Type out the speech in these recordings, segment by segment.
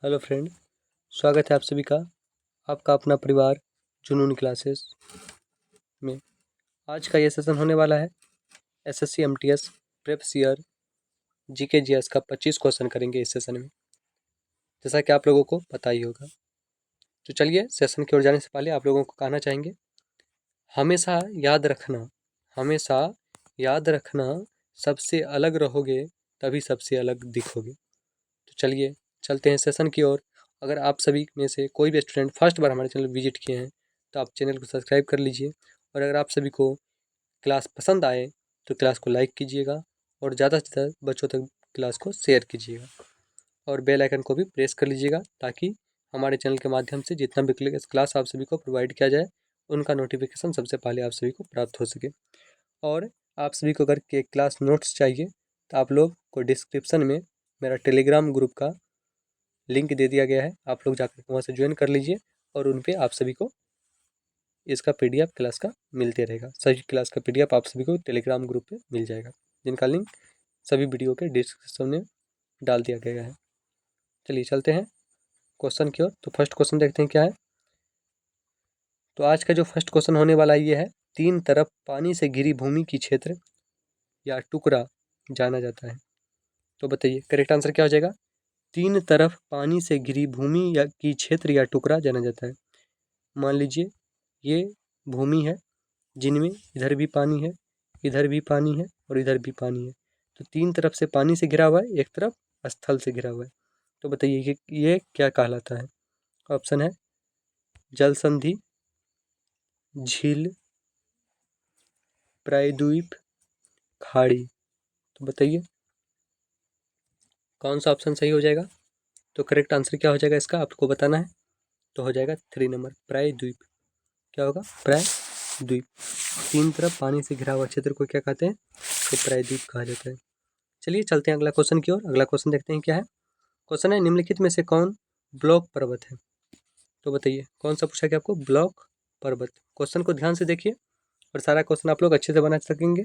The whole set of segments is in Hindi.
हेलो फ्रेंड, स्वागत है आप सभी का आपका अपना परिवार जुनून क्लासेस में। आज का ये सेशन होने वाला है SSC MTS preps year GK GS का 25 क्वेश्चन करेंगे इस सेशन में, जैसा कि आप लोगों को पता ही होगा। तो चलिए सेशन की ओर जाने से पहले आप लोगों को कहना चाहेंगे, हमेशा याद रखना सबसे अलग रहोगे तभी सबसे अलग दिखोगे। तो चलिए चलते हैं सेशन की ओर। अगर आप सभी में से कोई भी स्टूडेंट फर्स्ट बार हमारे चैनल विजिट किए हैं तो आप चैनल को सब्सक्राइब कर लीजिए, और अगर आप सभी को क्लास पसंद आए तो क्लास को लाइक कीजिएगा और ज़्यादा से ज़्यादा बच्चों तक क्लास को शेयर कीजिएगा, और बेल आइकन को भी प्रेस कर लीजिएगा ताकि हमारे चैनल के माध्यम से जितना भी क्लास आप सभी को प्रोवाइड किया जाए उनका नोटिफिकेशन सबसे पहले आप सभी को प्राप्त हो सके। और आप सभी को अगर के क्लास नोट्स चाहिए तो आप लोग को डिस्क्रिप्शन में मेरा टेलीग्राम ग्रुप का लिंक दे दिया गया है, आप लोग जाकर वहाँ से ज्वाइन कर लीजिए और उन पे आप सभी को इसका पीडीएफ क्लास का मिलते रहेगा। सभी क्लास का पीडीएफ आप सभी को टेलीग्राम ग्रुप पे मिल जाएगा, जिनका लिंक सभी वीडियो के डिस्क्रिप्शन में डाल दिया गया है। चलिए चलते हैं क्वेश्चन की ओर। तो फर्स्ट क्वेश्चन देखते हैं क्या है। तो आज का जो फर्स्ट क्वेश्चन होने वाला ये है, तीन तरफ पानी से घिरी भूमि की क्षेत्र या टुकड़ा जाना जाता है। तो बताइए करेक्ट आंसर क्या हो जाएगा। तीन तरफ पानी से घिरी भूमि या की क्षेत्र या टुकड़ा जाना जाता है। मान लीजिए ये भूमि है जिनमें इधर भी पानी है, इधर भी पानी है और इधर भी पानी है। तो तीन तरफ से पानी से घिरा हुआ है, एक तरफ स्थल से घिरा हुआ है। तो बताइए कि ये क्या कहलाता है। ऑप्शन है जल संधि, झील, प्रायद्वीप, खाड़ी। तो बताइए कौन सा ऑप्शन सही हो जाएगा। तो करेक्ट आंसर क्या हो जाएगा इसका आपको बताना है। तो हो जाएगा 3 नंबर प्रायद्वीप। क्या होगा, प्रायद्वीप। तीन तरफ पानी से घिरा हुआ क्षेत्र को क्या कहते हैं, तो प्रायद्वीप कहा जाता है। चलिए चलते हैं अगला क्वेश्चन की ओर। अगला क्वेश्चन देखते हैं क्या है। क्वेश्चन है, निम्नलिखित में से कौन ब्लॉक पर्वत है। तो बताइए कौन सा पूछा गया आपको, ब्लॉक पर्वत। क्वेश्चन को ध्यान से देखिए और सारा क्वेश्चन आप लोग अच्छे से बना सकेंगे।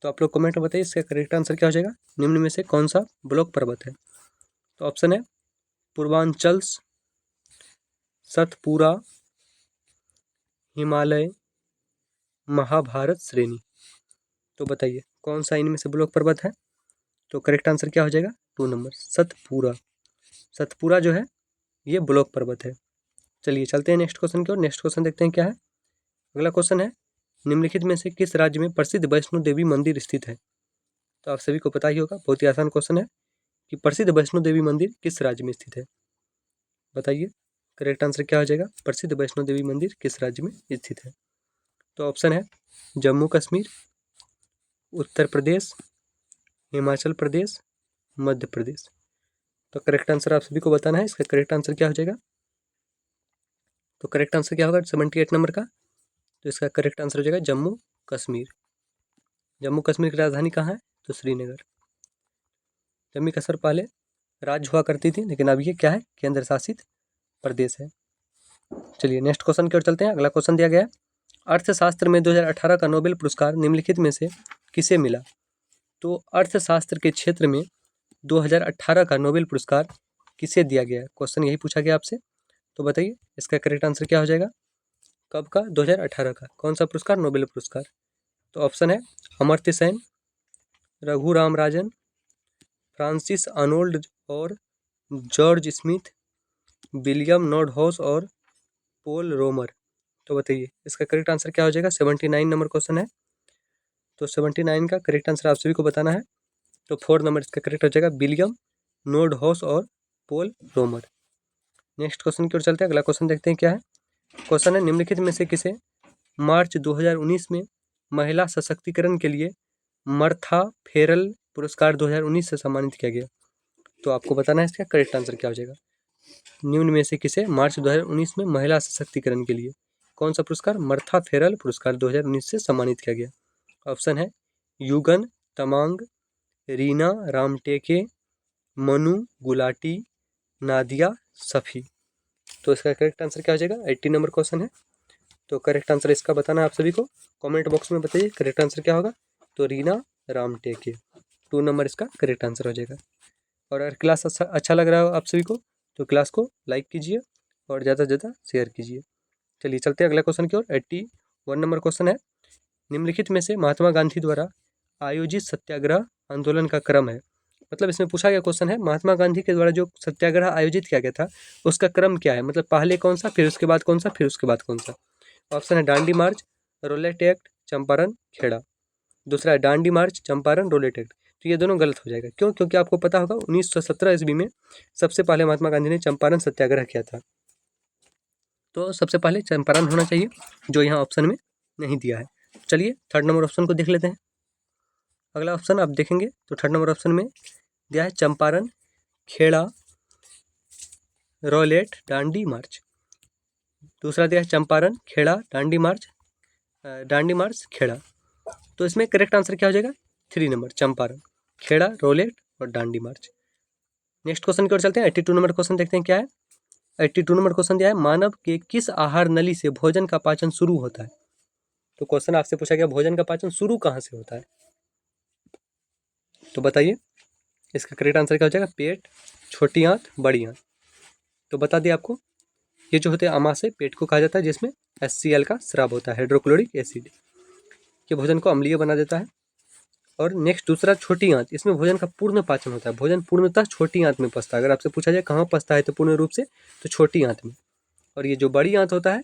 तो आप लोग कमेंट में बताइए इसका करेक्ट आंसर क्या हो जाएगा। निम्न में से कौन सा ब्लॉक पर्वत है। तो ऑप्शन है पूर्वांचल, सतपुरा, हिमालय, महाभारत श्रेणी। तो बताइए कौन सा इनमें से ब्लॉक पर्वत है। तो करेक्ट आंसर क्या हो जाएगा, 2 नंबर सतपुरा। सतपुरा जो है ये ब्लॉक पर्वत है। चलिए चलते हैं नेक्स्ट क्वेश्चन की ओर। नेक्स्ट क्वेश्चन देखते हैं क्या है। अगला क्वेश्चन है, निम्नलिखित में से किस राज्य में प्रसिद्ध वैष्णो देवी मंदिर स्थित है। तो आप सभी को पता ही होगा, बहुत ही आसान क्वेश्चन है कि प्रसिद्ध वैष्णो देवी मंदिर किस राज्य में स्थित है। बताइए करेक्ट आंसर क्या हो जाएगा, प्रसिद्ध वैष्णो देवी मंदिर किस राज्य में स्थित है। तो ऑप्शन है जम्मू कश्मीर, उत्तर प्रदेश, हिमाचल प्रदेश, मध्य प्रदेश। तो करेक्ट आंसर आप सभी को बताना है, इसका करेक्ट आंसर क्या हो जाएगा। तो करेक्ट आंसर क्या होगा 78 नंबर का। तो इसका करेक्ट आंसर हो जाएगा जम्मू कश्मीर। जम्मू कश्मीर की राजधानी कहाँ है, तो श्रीनगर। जम्मू कश्मीर पहले राज्य हुआ करती थी, लेकिन अब ये क्या है, केंद्र शासित प्रदेश है। चलिए नेक्स्ट क्वेश्चन की ओर चलते हैं। अगला क्वेश्चन दिया गया है, अर्थशास्त्र में 2018 का नोबेल पुरस्कार निम्नलिखित में से किसे मिला। तो अर्थशास्त्र के क्षेत्र में 2018 का नोबेल पुरस्कार किसे दिया गया है, क्वेश्चन यही पूछा गया आपसे। तो बताइए इसका करेक्ट आंसर क्या हो जाएगा। कब का, 2018 का। कौन सा पुरस्कार, नोबेल पुरस्कार। तो ऑप्शन है अमर्त्य सेन, रघुराम राजन, फ्रांसिस आर्नोल्ड और जॉर्ज स्मिथ, विलियम नॉर्डहाउस और पॉल रोमर। तो बताइए इसका करेक्ट आंसर क्या हो जाएगा। 79 नंबर क्वेश्चन है। तो 79 का करेक्ट आंसर आप सभी को बताना है। तो 4 नंबर इसका करेक्ट हो जाएगा, विलियम नॉर्डहाउस और पॉल रोमर। नेक्स्ट क्वेश्चन की ओर चलते हैं। अगला क्वेश्चन देखते हैं क्या है। क्वेश्चन है, निम्नलिखित में से किसे मार्च 2019 में महिला सशक्तिकरण के लिए मर्था फेरल पुरस्कार 2019 से सम्मानित किया गया। तो आपको बताना है इसका करेक्ट आंसर क्या हो जाएगा। निम्न में से किसे मार्च 2019 में महिला सशक्तिकरण के लिए कौन सा पुरस्कार, मर्था फेरल पुरस्कार 2019 से सम्मानित किया गया। ऑप्शन है युगन तमांग, रीना रामटेके, मनु गुलाटी, नादिया सफ़ी। तो इसका करेक्ट आंसर क्या हो जाएगा। 80 नंबर क्वेश्चन है। तो करेक्ट आंसर इसका बताना है आप सभी को। कमेंट बॉक्स में बताइए करेक्ट आंसर क्या होगा। तो रीना रामटेके, 2 नंबर इसका करेक्ट आंसर हो जाएगा। और अगर क्लास अच्छा लग रहा हो आप सभी को तो क्लास को लाइक कीजिए और ज़्यादा से ज़्यादा शेयर कीजिए। चलिए चलते हैं अगले क्वेश्चन की ओर। 81 नंबर क्वेश्चन है, निम्नलिखित में से महात्मा गांधी द्वारा आयोजित सत्याग्रह आंदोलन का क्रम है। मतलब इसमें पूछा गया क्वेश्चन है, महात्मा गांधी के द्वारा जो सत्याग्रह आयोजित किया गया था उसका क्रम क्या है, मतलब पहले कौन सा, फिर उसके बाद कौन सा, फिर उसके बाद कौन सा। ऑप्शन है दांडी मार्च, रोलेट एक्ट, चंपारण, खेड़ा। दूसरा है दांडी मार्च, चंपारण, रोलेट एक्ट। तो ये दोनों गलत हो जाएगा। क्यों? क्योंकि आपको पता होगा 1917 ईस्वी में सबसे पहले महात्मा गांधी ने चंपारण सत्याग्रह किया था। तो सबसे पहले चंपारण होना चाहिए, जो यहाँ ऑप्शन में नहीं दिया है। चलिए थर्ड नंबर ऑप्शन को देख लेते हैं। अगला ऑप्शन आप देखेंगे तो थर्ड नंबर ऑप्शन में दिया है चंपारण, खेड़ा, रोलेट, दांडी मार्च। दूसरा दिया है चंपारण, खेड़ा, दांडी मार्च, खेड़ा। तो इसमें करेक्ट आंसर क्या हो जाएगा? 3 नंबर, चंपारण, खेड़ा, रोलेट और दांडी मार्च। नेक्स्ट क्वेश्चन की ओर चलते हैं। 82 नंबर क्वेश्चन देखते हैं क्या है। 82 नंबर क्वेश्चन दिया है, मानव के किस आहार नली से भोजन का पाचन शुरू होता है। तो क्वेश्चन आपसे पूछा गया भोजन का पाचन शुरू कहाँ से होता है, तो बताइए इसका करेक्ट आंसर क्या हो जाएगा? पेट, छोटी आंत, बड़ी आंत। तो बता दिया आपको, ये जो होते हैं आमाशय, पेट को कहा जाता है, जिसमें HCl का स्राव होता है, हाइड्रोक्लोरिक एसिड। ये भोजन को अम्लीय बना देता है। और नेक्स्ट दूसरा छोटी आंत, इसमें भोजन का पूर्ण पाचन होता है। भोजन पूर्णतः छोटी आंत में पचता है। अगर आपसे पूछा जाए कहाँ पचता है तो पूर्ण रूप से तो छोटी आंत में। और ये जो बड़ी आंत होता है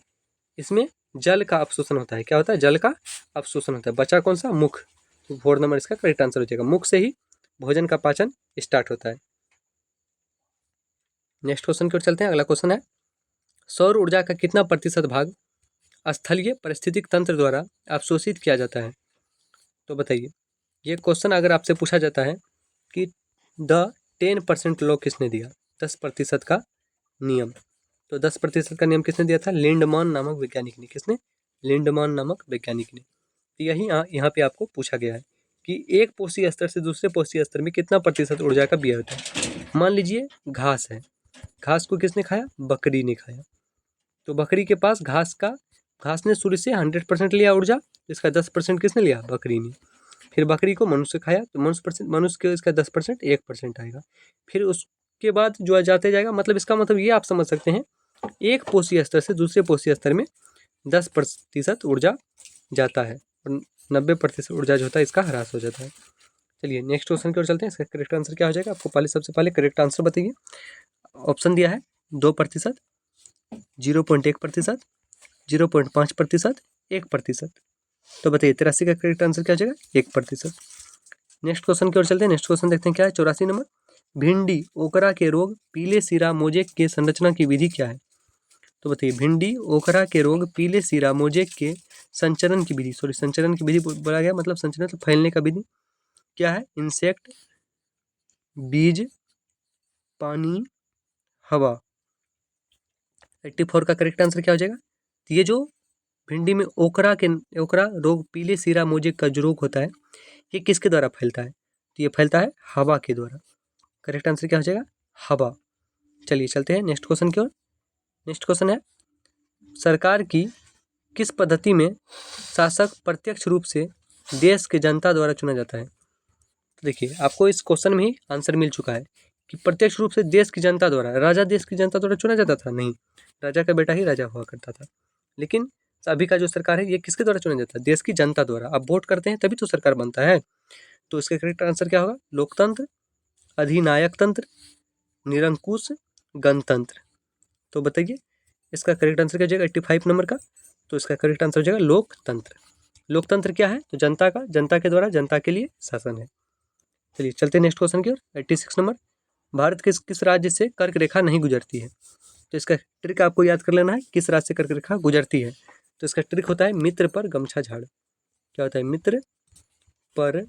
इसमें जल का अवशोषण होता है। क्या होता है? जल का अवशोषण होता है। बचा कौन सा? मुख। तो 4 नंबर इसका करेक्ट आंसर हो जाएगा। मुख से ही भोजन का पाचन स्टार्ट होता है। नेक्स्ट क्वेश्चन की ओर चलते हैं। अगला क्वेश्चन है, सौर ऊर्जा का कितना प्रतिशत भाग स्थलीय पारिस्थितिक तंत्र द्वारा अवशोषित किया जाता है। तो बताइए, ये क्वेश्चन अगर आपसे पूछा जाता है कि द 10% लॉ किसने दिया, 10% का नियम, तो 10% का नियम किसने दिया था? लिंडमान नामक वैज्ञानिक ने। किसने? लिंडमान नामक वैज्ञानिक ने। तो यही यहाँ पे आपको पूछा गया है कि एक पोषी स्तर से दूसरे पोषी स्तर में कितना प्रतिशत ऊर्जा का व्यय होता है। मान लीजिए घास है, घास को किसने खाया? बकरी ने खाया। तो बकरी के पास घास ने सूर्य से 100% लिया ऊर्जा, इसका 10% किसने लिया? बकरी ने। फिर बकरी को मनुष्य खाया तो मनुष्य के इसका 10% 1% आएगा। फिर उसके बाद जो जाते जाएगा, मतलब इसका मतलब ये आप समझ सकते हैं, एक पोषी स्तर से दूसरे पोषी स्तर में 10% ऊर्जा जाता है और 90% ऊर्जा जो होता है इसका ह्रास हो जाता है। चलिए नेक्स्ट क्वेश्चन की ओर चलते हैं। इसका करेक्ट आंसर क्या हो जाएगा? आपको सबसे पहले करेक्ट आंसर बताइए। ऑप्शन दिया है 2%, 0.1%, 0.5%, 1%। तो बताइए 83 का करेक्ट आंसर क्या हो जाएगा? 1%। नेक्स्ट क्वेश्चन की ओर चलते हैं। नेक्स्ट क्वेश्चन देखते हैं क्या है। 84 नंबर, भिंडी ओकरा के रोग पीले सीरा मोजेक के संरचना की विधि क्या है। तो बताइए भिंडी ओकरा के रोग पीले सीरा मोजेक के संचरण की विधि, संचरण की विधि बोला गया, मतलब संचरण तो फैलने का विधि क्या है? इंसेक्ट, बीज, पानी, हवा। 84 का करेक्ट आंसर क्या हो जाएगा? तो ये जो भिंडी में ओकरा रोग पीले सीरा मोजेक का जो रोग होता है ये किसके द्वारा फैलता है? तो ये फैलता है हवा के द्वारा। करेक्ट आंसर क्या हो जाएगा? हवा। चलिए चलते हैं नेक्स्ट क्वेश्चन की ओर। नेक्स्ट क्वेश्चन है, सरकार की किस पद्धति में शासक प्रत्यक्ष रूप से देश के जनता द्वारा चुना जाता है। तो देखिए आपको इस क्वेश्चन में ही आंसर मिल चुका है कि प्रत्यक्ष रूप से देश की जनता द्वारा, राजा देश की जनता द्वारा चुना जाता था? नहीं, राजा का बेटा ही राजा हुआ करता था। लेकिन अभी का जो सरकार है ये किसके द्वारा चुना जाता है? देश की जनता द्वारा। आप वोट करते हैं तभी तो सरकार बनता है। तो इसका करेक्ट आंसर क्या होगा? लोकतंत्र, अधिनायक तंत्र, निरंकुश, गणतंत्र। तो बताइए इसका करेक्ट आंसर क्या हो जाएगा 85 नंबर का? तो इसका करेक्ट आंसर हो जाएगा लोकतंत्र। लोकतंत्र क्या है? तो जनता के द्वारा जनता के लिए शासन है। चलिए चलते हैं नेक्स्ट क्वेश्चन की ओर। 86 नंबर, भारत किस किस राज्य से कर्क रेखा नहीं गुजरती है। तो इसका ट्रिक आपको याद कर लेना है, किस राज्य से कर्क रेखा गुजरती है। तो इसका ट्रिक होता है मित्र पर गमछा झाड़। क्या होता है? मित्र पर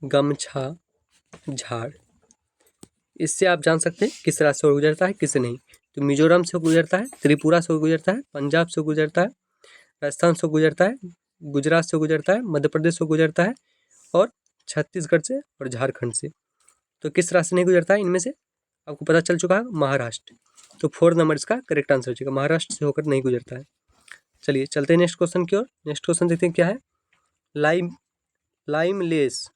गमछा झाड़। इससे आप जान सकते हैं किस राज्य से गुजरता है किसे नहीं। तो मिजोरम से गुजरता है, त्रिपुरा से गुजरता है, पंजाब से गुजरता है, राजस्थान से गुजरता है, गुजरात से गुजरता है, मध्य प्रदेश से गुजरता है और छत्तीसगढ़ से और झारखंड से। तो किस राज्य से नहीं गुजरता है इनमें से? आपको पता चल चुका है, महाराष्ट्र। तो 4 नंबर इसका करेक्ट आंसर हो जाएगा, महाराष्ट्र से होकर नहीं गुजरता है। चलिए चलते हैं नेक्स्ट क्वेश्चन की ओर। नेक्स्ट क्वेश्चन देखते हैं क्या है। लाइम लेस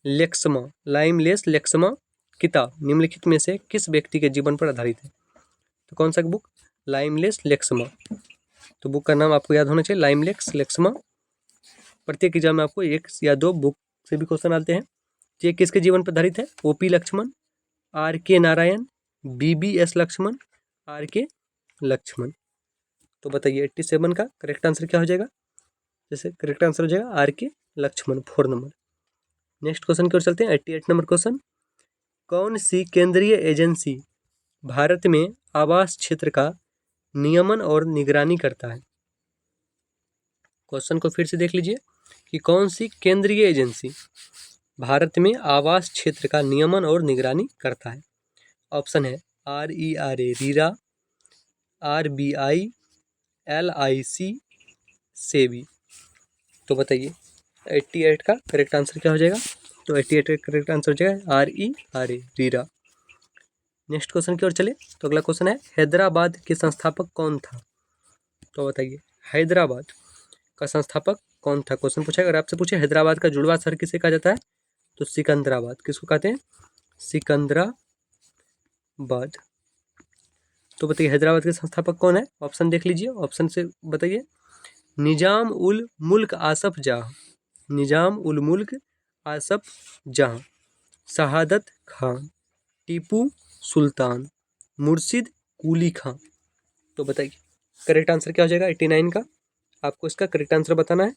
लेक्समा लाइमलेस लेक्समा किताब निम्नलिखित में से किस व्यक्ति के जीवन पर आधारित है? तो कौन सा बुक? लाइमलेस लेक्समा। तो बुक का नाम आपको याद होना चाहिए, लाइमलेस लेक्समा। प्रत्येक एग्जाम में आपको 1 या 2 बुक से भी क्वेश्चन आते हैं। ये किसके जीवन पर आधारित है? ओपी लक्ष्मण, आर.के. नारायण, बीबीएस लक्ष्मण, आर.के. लक्ष्मण। तो बताइए 87 का करेक्ट आंसर क्या हो जाएगा? जैसे करेक्ट आंसर हो जाएगा RK. Laxman, 4 number. Next question की ओर चलते हैं। 88 नंबर क्वेश्चन, कौन सी केंद्रीय एजेंसी भारत में आवास क्षेत्र का नियमन और निगरानी करता है? क्वेश्चन को फिर से देख लीजिए कि कौन सी केंद्रीय एजेंसी भारत में आवास क्षेत्र का नियमन और निगरानी करता है? ऑप्शन है RERA, रीरा, RBI, LIC, सेबी। तो बताइए 88 का करेक्ट आंसर क्या हो जाएगा? तो 88 का करेक्ट आंसर हो जाएगा RERA, रीरा। नेक्स्ट क्वेश्चन की ओर चले तो अगला क्वेश्चन है, हैदराबाद के संस्थापक कौन था? तो बताइए हैदराबाद का संस्थापक कौन था? क्वेश्चन पूछा अगर आपसे पूछे हैदराबाद का जुड़वा शहर किसे कहा जाता है? तो सिकंदराबाद। किसको कहते हैं? सिकंदराबाद। तो बताइए हैदराबाद के संस्थापक कौन है? ऑप्शन देख लीजिए, ऑप्शन से बताइए। निजाम उल मुल्क आसफ जहाँ, निजाम उल मुल्क आसफ जहाँ, शहादत खान, टीपू सुल्तान, मुर्शिद कुली खां। तो बताइए करेक्ट आंसर क्या हो जाएगा 89 का? आपको इसका करेक्ट आंसर बताना है।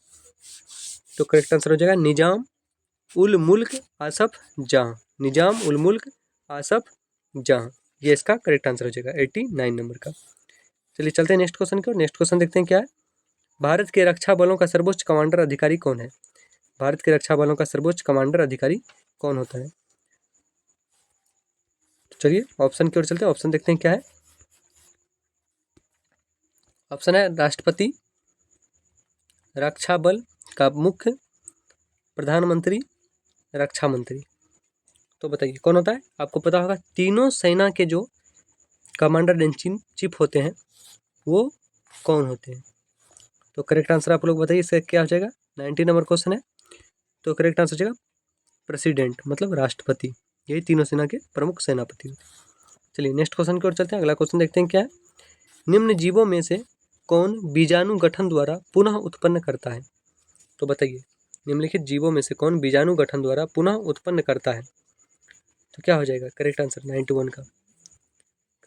तो करेक्ट आंसर हो जाएगा निजाम उल मुल्क आसफ जहाँ, निजाम उल मुल्क आसफ जहाँ। ये इसका करेक्ट आंसर हो जाएगा 89 नंबर का। चलिए चलते हैं नेक्स्ट क्वेश्चन की ओर। नेक्स्ट क्वेश्चन देखते हैं क्या है। भारत के रक्षा बलों का सर्वोच्च कमांडर अधिकारी कौन है? भारत के रक्षा बलों का सर्वोच्च कमांडर अधिकारी कौन होता है? तो चलिए ऑप्शन की ओर चलते हैं, ऑप्शन देखते हैं क्या है। ऑप्शन है राष्ट्रपति, रक्षा बल का मुख्य, प्रधानमंत्री, रक्षा मंत्री। तो बताइए कौन होता है? आपको पता होगा तीनों सेना के जो कमांडर इन चीफ होते हैं वो कौन होते हैं? तो करेक्ट आंसर आप लोग बताइए इसका क्या हो जाएगा? 90 नंबर क्वेश्चन है। तो करेक्ट आंसर हो जाएगा प्रेसिडेंट, मतलब राष्ट्रपति। यही तीनों सेना के प्रमुख सेनापति होते हैं। चलिए नेक्स्ट क्वेश्चन की ओर चलते हैं। अगला क्वेश्चन देखते हैं क्या है। निम्न जीवों में से कौन बीजाणु गठन द्वारा पुनः उत्पन्न करता है? तो बताइए निम्नलिखित जीवों में से कौन बीजाणु गठन द्वारा पुनः उत्पन्न करता है? तो क्या हो जाएगा करेक्ट आंसर 91 का?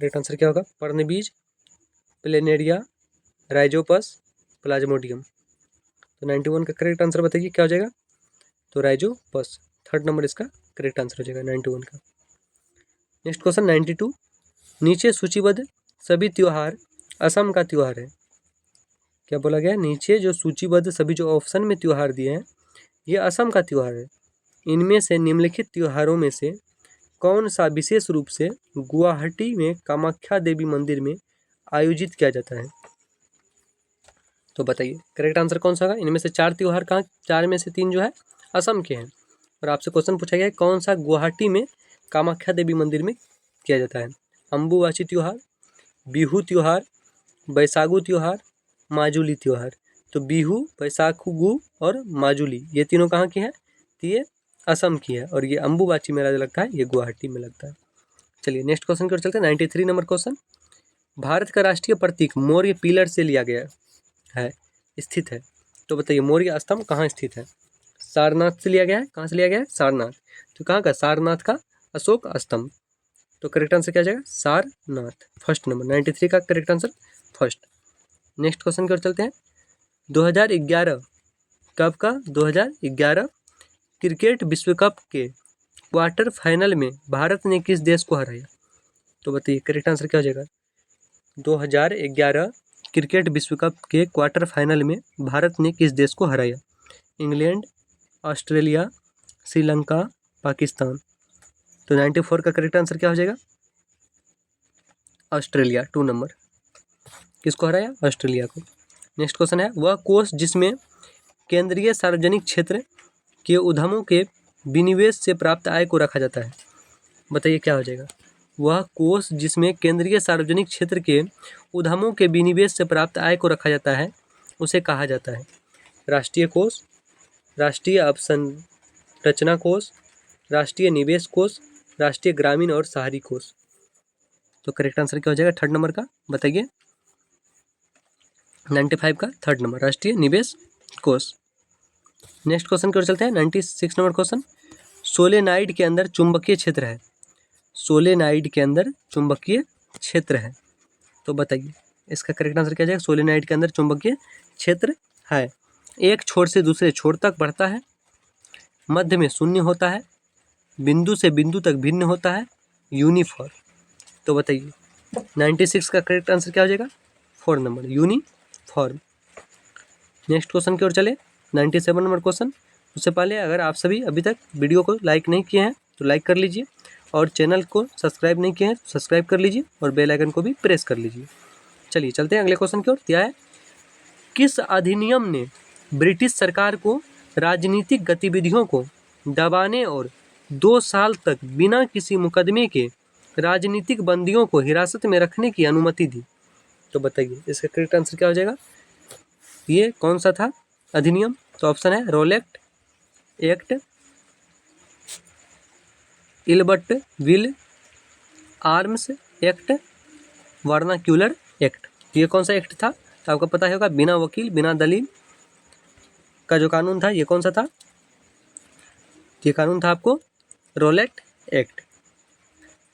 करेक्ट आंसर क्या होगा? पर्णबीज, प्लेनेरिया, राइजोपस, प्लाज्मोडियम। तो 91 का करेक्ट आंसर बताइए क्या हो जाएगा? तो राइजोपस, 3rd नंबर इसका करेक्ट आंसर हो जाएगा 91 का। नेक्स्ट क्वेश्चन 92, नीचे सूचीबद्ध सभी त्योहार असम का त्योहार है। क्या बोला गया? नीचे जो सूचीबद्ध सभी जो ऑप्शन में त्योहार दिए हैं ये असम का त्योहार है। इनमें से निम्नलिखित त्योहारों में से कौन सा विशेष रूप से गुवाहाटी में कामाख्या देवी मंदिर में आयोजित किया जाता है? तो बताइए करेक्ट आंसर कौन सा होगा? इनमें से 4 त्योहार कहाँ, 4 में से 3 जो है असम के हैं। और आपसे क्वेश्चन पूछा गया है कौन सा गुवाहाटी में कामाख्या देवी मंदिर में किया जाता है? अम्बुबाची त्योहार, बिहू त्योहार, बैसागु त्योहार, माजुली त्योहार। तो बिहू, बैसाखू और माजुली ये तीनों कहाँ की हैं? तो ये असम की है। और ये अम्बुबाची मेला जो लगता है ये गुवाहाटी में लगता है। चलिए नेक्स्ट क्वेश्चन की ओर चलते हैं। 93 नंबर क्वेश्चन, भारत का राष्ट्रीय प्रतीक मौर्य पिलर से लिया गया है, स्थित है। तो बताइए मौर्य स्तंभ कहाँ स्थित है? सारनाथ से लिया गया है। कहाँ से लिया गया है? सारनाथ। तो कहाँ का? सारनाथ का अशोक स्तंभ। तो करेक्ट आंसर क्या आ जाएगा? Sarnath, 1st number. 93 का correct answer 1st। Next question की ओर चलते हैं। 2011 कब का? 2011 क्रिकेट विश्व कप के क्वार्टर फाइनल में भारत ने किस देश को हराया? तो बताइए करेक्ट आंसर क्या हो जाएगा? 2011 क्रिकेट विश्व कप के क्वार्टर फाइनल में भारत ने किस देश को हराया? England, Australia, Sri Lanka, Pakistan. तो 94 का करेक्ट आंसर क्या हो जाएगा? Australia, 2 number. किसको हराया? ऑस्ट्रेलिया को। नेक्स्ट क्वेश्चन है, वह कोष जिसमें केंद्रीय सार्वजनिक क्षेत्र के उद्यमों के विनिवेश से प्राप्त आय को रखा जाता है। बताइए क्या हो जाएगा? वह कोष जिसमें केंद्रीय सार्वजनिक क्षेत्र के उद्यमों के विनिवेश से प्राप्त आय को रखा जाता है उसे कहा जाता है? राष्ट्रीय कोष, राष्ट्रीय अवसंरचना कोष, राष्ट्रीय निवेश कोष, राष्ट्रीय ग्रामीण और शहरी कोष। तो करेक्ट आंसर क्या हो जाएगा थर्ड नंबर का, बताइए। 95 का थर्ड नंबर राष्ट्रीय निवेश कोष। नेक्स्ट क्वेश्चन की ओर चलते हैं। 96 नंबर क्वेश्चन, सोलेनाइड के अंदर चुंबकीय क्षेत्र है। सोलेनाइड के अंदर चुंबकीय क्षेत्र है, तो बताइए इसका करेक्ट आंसर क्या हो जाएगा। सोलेनाइड के अंदर चुंबकीय क्षेत्र है, एक छोर से दूसरे छोर तक बढ़ता है, मध्य में शून्य होता है, बिंदु से बिंदु तक भिन्न होता है, यूनिफॉर्म। तो बताइए 96 का करेक्ट आंसर क्या हो जाएगा, 4 नंबर यूनिफॉर्म। नेक्स्ट क्वेश्चन की ओर चले। 97 नंबर क्वेश्चन। उससे पहले अगर आप सभी अभी तक वीडियो को लाइक नहीं किए हैं तो लाइक कर लीजिए, और चैनल को सब्सक्राइब नहीं किए हैं तो सब्सक्राइब कर लीजिए, और बेल आइकन को भी प्रेस कर लीजिए। चलिए चलते हैं अगले क्वेश्चन की ओर। क्या है, किस अधिनियम ने ब्रिटिश सरकार को राजनीतिक गतिविधियों को दबाने और 2 साल तक बिना किसी मुकदमे के राजनीतिक बंदियों को हिरासत में रखने की अनुमति दी। तो बताइए इसका करेक्ट आंसर क्या हो जाएगा। ये कौन सा था अधिनियम। तो ऑप्शन है Rowlatt act, Ilbert bill arms act, vernacular act. ये कौन सा एक्ट था, तो आपको पता होगा बिना वकील बिना दलील का जो कानून था ये कौन सा था। ये कानून था आपको रोलेट एक्ट,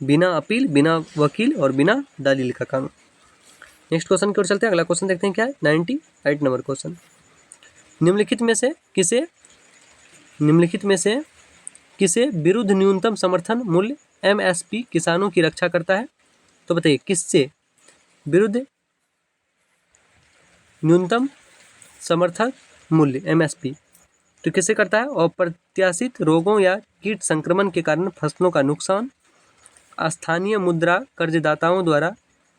बिना अपील बिना वकील और बिना दलील का कानून। नेक्स्ट क्वेश्चन की ओर चलते हैं। अगला क्वेश्चन देखते हैं क्या है। 98 नंबर क्वेश्चन, निम्नलिखित में से किसे विरुद्ध न्यूनतम समर्थन मूल्य MSP किसानों की रक्षा करता है। तो बताइए किससे विरुद्ध न्यूनतम समर्थन मूल्य MSP तो किससे करता है। अप्रत्याशित रोगों या कीट संक्रमण के कारण फसलों का नुकसान, स्थानीय मुद्रा कर्जदाताओं द्वारा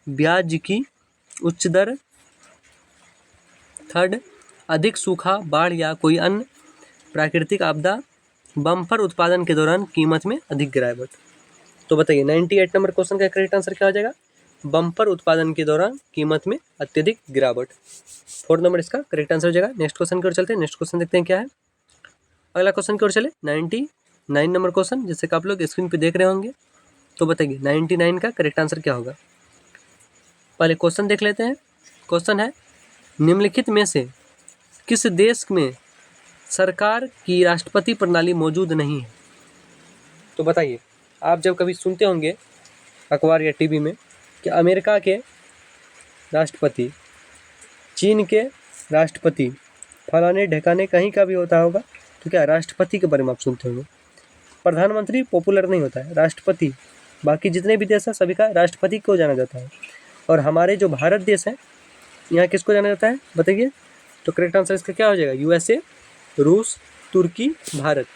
ब्याज की उच्च दर, थर्ड अधिक सूखा, बाढ़ या कोई अन्य प्राकृतिक आपदा, बम्पर उत्पादन के दौरान कीमत में अधिक गिरावट। तो बताइए 98 नंबर क्वेश्चन का करेक्ट आंसर क्या हो जाएगा, बम्पर उत्पादन के दौरान कीमत में अत्यधिक गिरावट। 4 नंबर इसका करेक्ट आंसर हो जाएगा। नेक्स्ट क्वेश्चन की ओर चलते हैं। नेक्स्ट क्वेश्चन देखते हैं क्या है। अगला क्वेश्चन की ओर चले। 99 नंबर क्वेश्चन, जैसे कि आप लोग स्क्रीन पे देख रहे होंगे। तो बताइए 99 का करेक्ट आंसर क्या होगा। पहले क्वेश्चन देख लेते हैं। क्वेश्चन है, निम्नलिखित में से किस देश में सरकार की राष्ट्रपति प्रणाली मौजूद नहीं है। तो बताइए, आप जब कभी सुनते होंगे अखबार या टीवी में कि अमेरिका के राष्ट्रपति, चीन के राष्ट्रपति, फलाने ढेकाने कहीं का भी होता होगा, तो क्या राष्ट्रपति के बारे में आप सुनते होंगे। प्रधानमंत्री पॉपुलर नहीं होता है, राष्ट्रपति। बाकी जितने भी देश हैं सभी का राष्ट्रपति को जाना जाता है। और हमारे जो भारत देश है यहाँ किसको जाना जाता है बताइए। तो करेक्ट आंसर इसका क्या हो जाएगा, USA, रूस, तुर्की, भारत।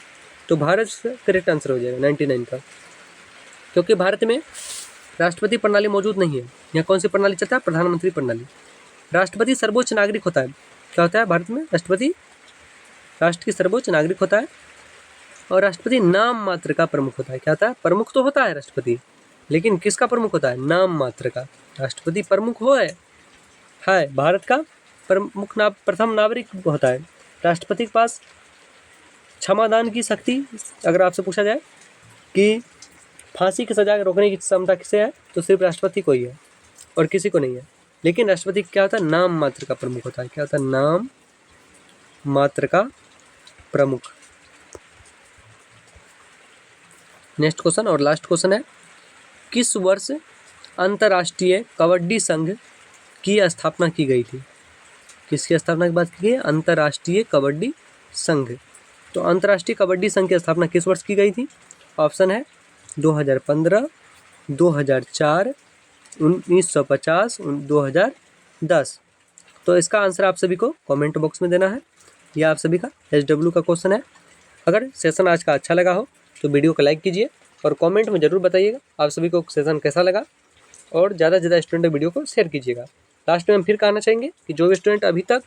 तो भारत करेक्ट आंसर हो जाएगा 99 का, क्योंकि भारत में राष्ट्रपति प्रणाली मौजूद नहीं है। यहाँ कौन सी प्रणाली चलता है, प्रधानमंत्री प्रणाली। राष्ट्रपति सर्वोच्च नागरिक होता है। क्या होता है भारत में, राष्ट्रपति राष्ट्र की सर्वोच्च नागरिक होता है। और राष्ट्रपति नाम मात्र का प्रमुख होता है। क्या होता है, प्रमुख तो होता है राष्ट्रपति, लेकिन किसका प्रमुख होता है, नाम मात्र का। राष्ट्रपति प्रमुख है भारत का प्रमुख प्रथम नागरिक होता है। राष्ट्रपति के पास क्षमादान की शक्ति, अगर आपसे पूछा जाए कि फांसी की सजा रोकने की क्षमता किसे है, तो सिर्फ राष्ट्रपति को ही है और किसी को नहीं है। लेकिन राष्ट्रपति क्या होता है, नाम मात्र का प्रमुख होता है। क्या होता है, नाम मात्र का प्रमुख। नेक्स्ट क्वेश्चन और लास्ट क्वेश्चन है, किस वर्ष अंतर्राष्ट्रीय कबड्डी संघ की स्थापना की गई थी। किसकी स्थापना की बात की गई, अंतर्राष्ट्रीय कबड्डी संघ। तो अंतर्राष्ट्रीय कबड्डी संघ की स्थापना किस वर्ष की गई थी। ऑप्शन है 2015, 2004, 1950, 2010। तो इसका आंसर आप सभी को कमेंट बॉक्स में देना है। यह आप सभी का SW का क्वेश्चन है। अगर सेशन आज का अच्छा लगा हो तो वीडियो को लाइक कीजिए और कमेंट में ज़रूर बताइएगा आप सभी को सेशन कैसा लगा, और ज़्यादा से ज़्यादा स्टूडेंट वीडियो को शेयर कीजिएगा। लास्ट में हम फिर कहना चाहेंगे कि जो भी स्टूडेंट अभी तक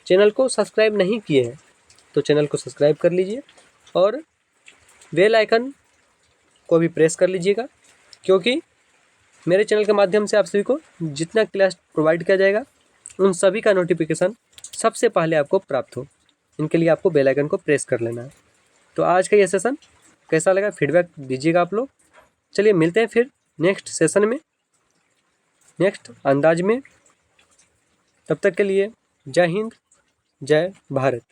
चैनल को सब्सक्राइब नहीं किए हैं तो चैनल को सब्सक्राइब कर लीजिए और बेल आइकन को भी प्रेस कर लीजिएगा, क्योंकि मेरे चैनल के माध्यम से आप सभी को जितना क्लास प्रोवाइड किया जाएगा उन सभी का नोटिफिकेशन सबसे पहले आपको प्राप्त हो। इनके लिए आपको बेल आइकन को प्रेस कर लेना है। तो आज का ये सेशन कैसा लगा फीडबैक दीजिएगा आप लोग। चलिए मिलते हैं फिर नेक्स्ट सेशन में, नेक्स्ट अंदाज में। तब तक के लिए जय हिंद, जय भारत।